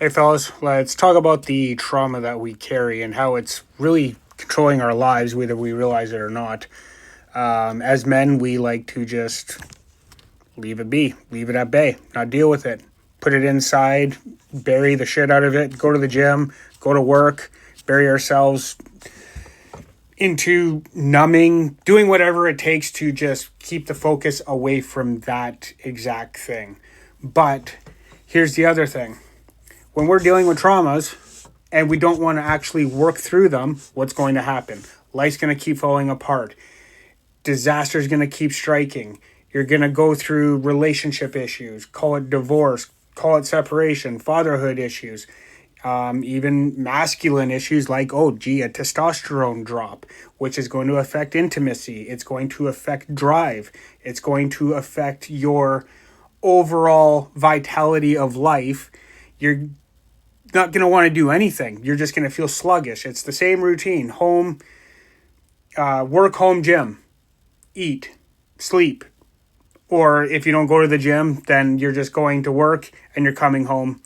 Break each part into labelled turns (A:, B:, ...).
A: Hey, fellas, let's talk about the trauma that we carry and how it's really controlling our lives, whether we realize it or not. As men, we like to just leave it be, leave it at bay, not deal with it, put it inside, bury the shit out of it, go to the gym, go to work, bury ourselves into numbing, doing whatever it takes to just keep the focus away from that exact thing. But here's the other thing, when we're dealing with traumas and we don't want to actually work through them, what's going to happen? Life's going to keep falling apart. Disaster's going to keep striking. You're going to go through relationship issues, call it divorce, call it separation, fatherhood issues, even masculine issues like, oh, gee, a testosterone drop, which is going to affect intimacy. It's going to affect drive. It's going to affect your overall vitality of life. You're not going to want to do anything. You're just going to feel sluggish. It's the same routine: home, work, home, gym, eat, sleep. Or if you don't go to the gym, then you're just going to work and you're coming home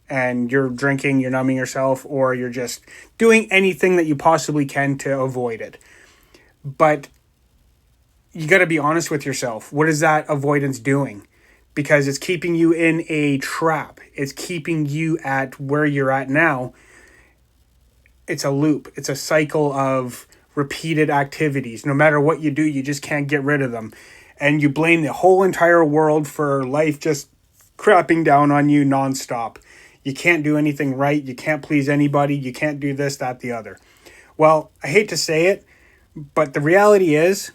A: and you're drinking, you're numbing yourself, or you're just doing anything that you possibly can to avoid it. But you got to be honest with yourself. What is that avoidance doing? Because it's keeping you in a trap. It's keeping you at where you're at now. It's a loop. It's a cycle of repeated activities. No matter what you do, you just can't get rid of them. And you blame the whole entire world for life just crapping down on you nonstop. You can't do anything right. You can't please anybody. You can't do this, that, the other. Well, I hate to say it, but the reality is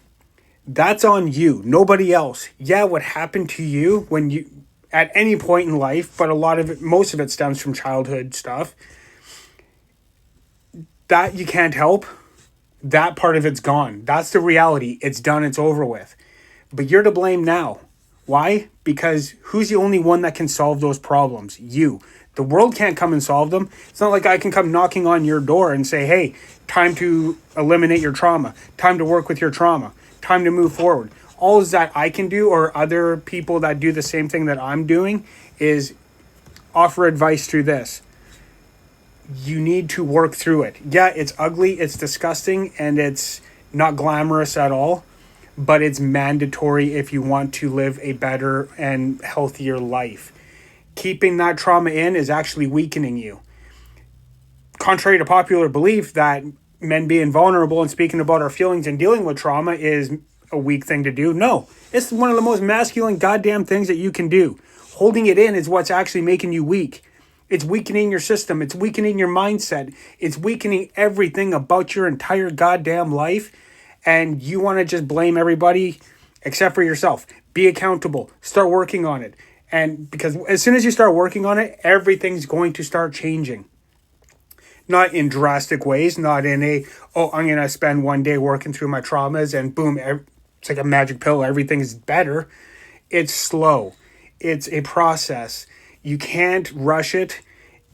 A: that's on you, nobody else. Yeah, what happened to you when you, at any point in life, but a lot of it, most of it stems from childhood stuff, that you can't help. That part of it's gone. That's the reality. It's done. It's over with. But you're to blame now. Why? Because who's the only one that can solve those problems? You. The world can't come and solve them. It's not like I can come knocking on your door and say, hey, time to eliminate your trauma, time to work with your trauma, time to move forward. All that I can do, or other people that do the same thing that I'm doing, is offer advice through this. You need to work through it. Yeah, it's ugly, it's disgusting, and it's not glamorous at all, but it's mandatory if you want to live a better and healthier life. Keeping that trauma in is actually weakening you. Contrary to popular belief that men being vulnerable and speaking about our feelings and dealing with trauma is a weak thing to do, no. It's one of the most masculine goddamn things that you can do. Holding it in is what's actually making you weak. It's weakening your system. It's weakening your mindset. It's weakening everything about your entire goddamn life. And you want to just blame everybody except for yourself. Be accountable. Start working on it. And because as soon as you start working on it, everything's going to start changing. Not in drastic ways, not in a, oh, I'm going to spend one day working through my traumas and boom, it's like a magic pill. Everything's better. It's slow. It's a process. You can't rush it.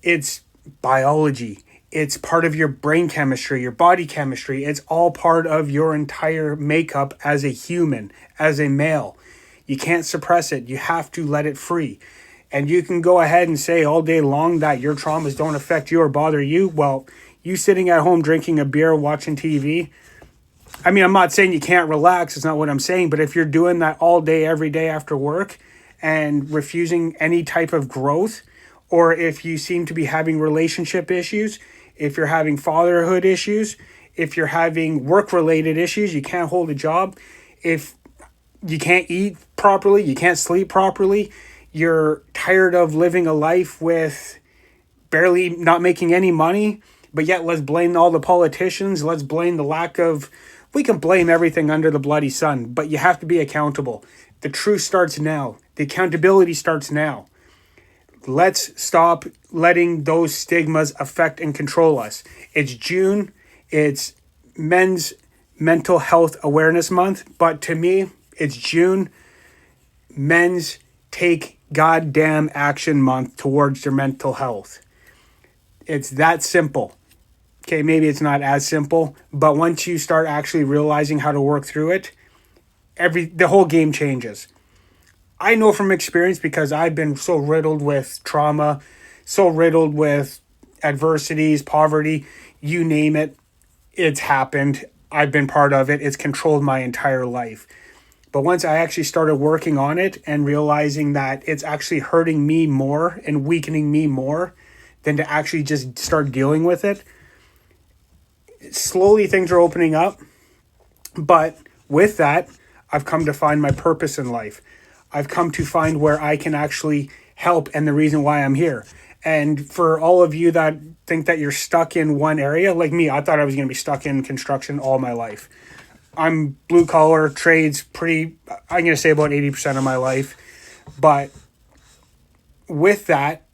A: It's biology. It's part of your brain chemistry, your body chemistry. It's all part of your entire makeup as a human, as a male. You can't suppress it. You have to let it free. And you can go ahead and say all day long that your traumas don't affect you or bother you. Well, you sitting at home drinking a beer, watching TV. I mean, I'm not saying you can't relax. It's not what I'm saying. But if you're doing that all day, every day after work and refusing any type of growth, or if you seem to be having relationship issues, if you're having fatherhood issues, if you're having work-related issues, you can't hold a job, if you can't eat properly, you can't sleep properly, you're tired of living a life with barely not making any money, but yet let's blame all the politicians, let's blame the lack of, we can blame everything under the bloody sun, but you have to be accountable. The truth starts now. The accountability starts now. Let's stop letting those stigmas affect and control us. It's June. It's Men's Mental Health Awareness Month. But to me, it's June. Men's Take Goddamn Action Month towards their mental health. It's that simple. Okay, maybe it's not as simple, but once you start actually realizing how to work through it, the whole game changes. I know from experience because I've been so riddled with trauma, so riddled with adversities, poverty, you name it, it's happened. I've been part of it. It's controlled my entire life. But once I actually started working on it and realizing that it's actually hurting me more and weakening me more than to actually just start dealing with it, slowly things are opening up. But with that, I've come to find my purpose in life. I've come to find where I can actually help and the reason why I'm here. And for all of you that think that you're stuck in one area, like me, I thought I was going to be stuck in construction all my life. I'm blue collar, trades I'm going to say about 80% of my life. But with that,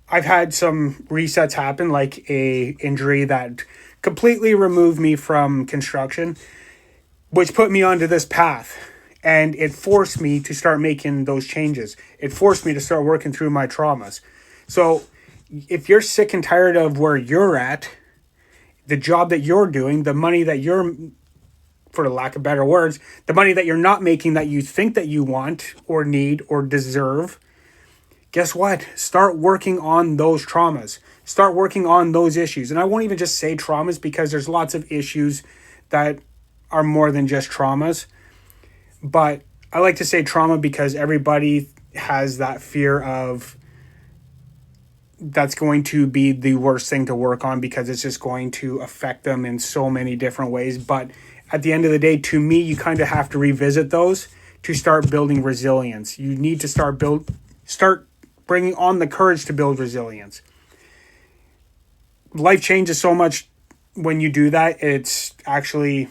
A: I've had some resets happen, like a injury that completely removed me from construction, which put me onto this path. And it forced me to start making those changes. It forced me to start working through my traumas. So if you're sick and tired of where you're at, the job that you're doing, the money that you're, for the lack of better words, the money that you're not making that you think that you want or need or deserve, guess what? Start working on those traumas. Start working on those issues. And I won't even just say traumas because there's lots of issues that are more than just traumas. But I like to say trauma because everybody has that fear of that's going to be the worst thing to work on because it's just going to affect them in so many different ways. But at the end of the day, to me, you kind of have to revisit those to start building resilience. You need to start bringing on the courage to build resilience. Life changes so much when you do that. It's actually,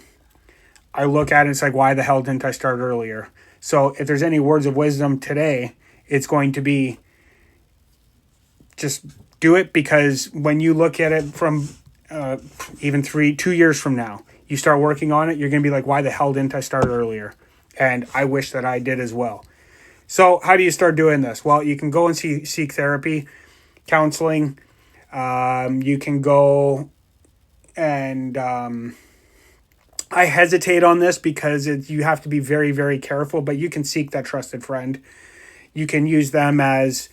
A: I look at it, it's like, why the hell didn't I start earlier? So if there's any words of wisdom today, it's going to be just do it, because when you look at it from even 2 years from now, you start working on it, you're going to be like, why the hell didn't I start earlier? And I wish that I did as well. So how do you start doing this? Well, you can go and seek therapy, counseling. You can go and I hesitate on this because you have to be very, very careful, but you can seek that trusted friend. You can use them as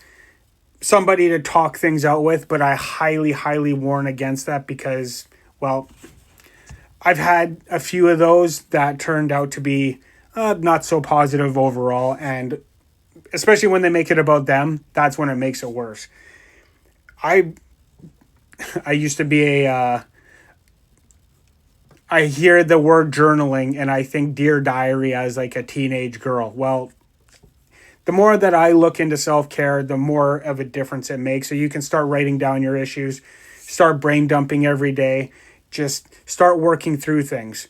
A: somebody to talk things out with, but I highly, highly warn against that because, well, I've had a few of those that turned out to be not so positive overall, and especially when they make it about them, that's when it makes it worse. I used to be I hear the word journaling and I think Dear Diary as like a teenage girl. Well, the more that I look into self-care, the more of a difference it makes. So you can start writing down your issues, start brain dumping every day, just start working through things.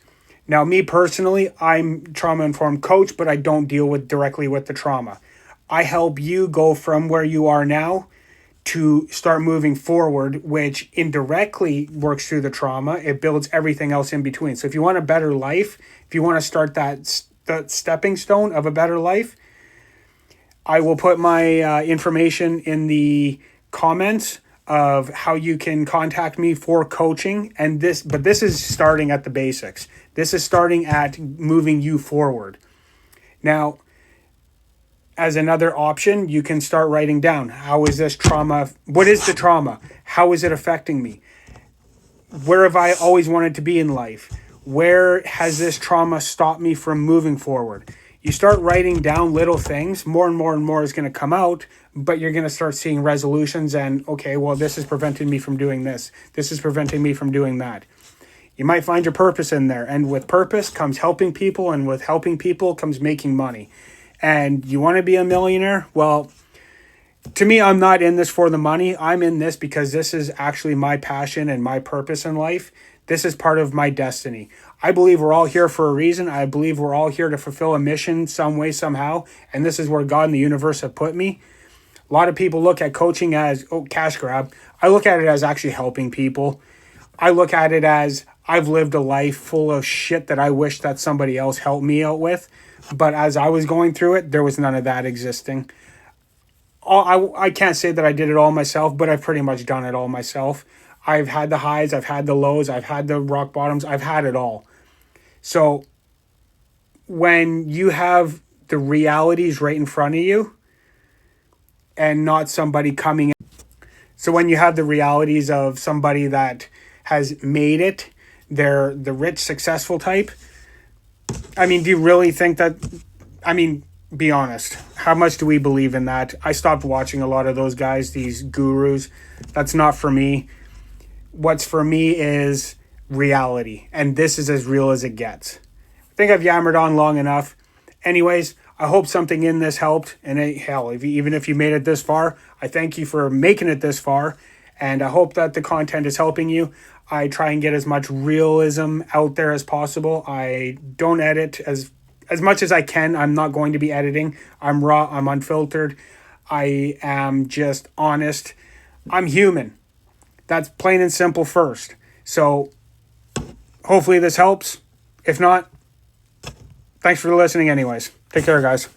A: Now, me personally, I'm trauma-informed coach, but I don't deal directly with the trauma. I help you go from where you are now to start moving forward, which indirectly works through the trauma. It builds everything else in between. So if you want a better life, if you want to start that stepping stone of a better life, I will put my information in the comments of how you can contact me for coaching. But this is starting at the basics. This is starting at moving you forward. Now, as another option, you can start writing down, how is this trauma? What is the trauma? How is it affecting me? Where have I always wanted to be in life? Where has this trauma stopped me from moving forward? You start writing down little things, more and more and more is going to come out, but you're going to start seeing resolutions and, okay, well, this is preventing me from doing this. This is preventing me from doing that. You might find your purpose in there. And with purpose comes helping people, and with helping people comes making money. And you want to be a millionaire? Well, to me, I'm not in this for the money. I'm in this because this is actually my passion and my purpose in life. This is part of my destiny. I believe we're all here for a reason. I believe we're all here to fulfill a mission some way, somehow. And this is where God and the universe have put me. A lot of people look at coaching as, cash grab. I look at it as actually helping people. I look at it as I've lived a life full of shit that I wish that somebody else helped me out with. But as I was going through it, there was none of that existing. I can't say that I did it all myself, but I've pretty much done it all myself. I've had the highs, I've had the lows, I've had the rock bottoms, I've had it all. So when you have the realities right in front of you, and not somebody coming in. So when you have the realities of somebody that has made it, they're the rich, successful type. I mean, do you really think that? I mean, be honest. How much do we believe in that? I stopped watching a lot of those guys, these gurus. That's not for me. What's for me is reality. And this is as real as it gets. I think I've yammered on long enough. Anyways, I hope something in this helped. And hell, even if you made it this far, I thank you for making it this far. And I hope that the content is helping you. I try and get as much realism out there as possible. I don't edit as much as I can. I'm not going to be editing. I'm raw. I'm unfiltered. I am just honest. I'm human. That's plain and simple first. So hopefully this helps. If not, thanks for listening anyways. Take care, guys.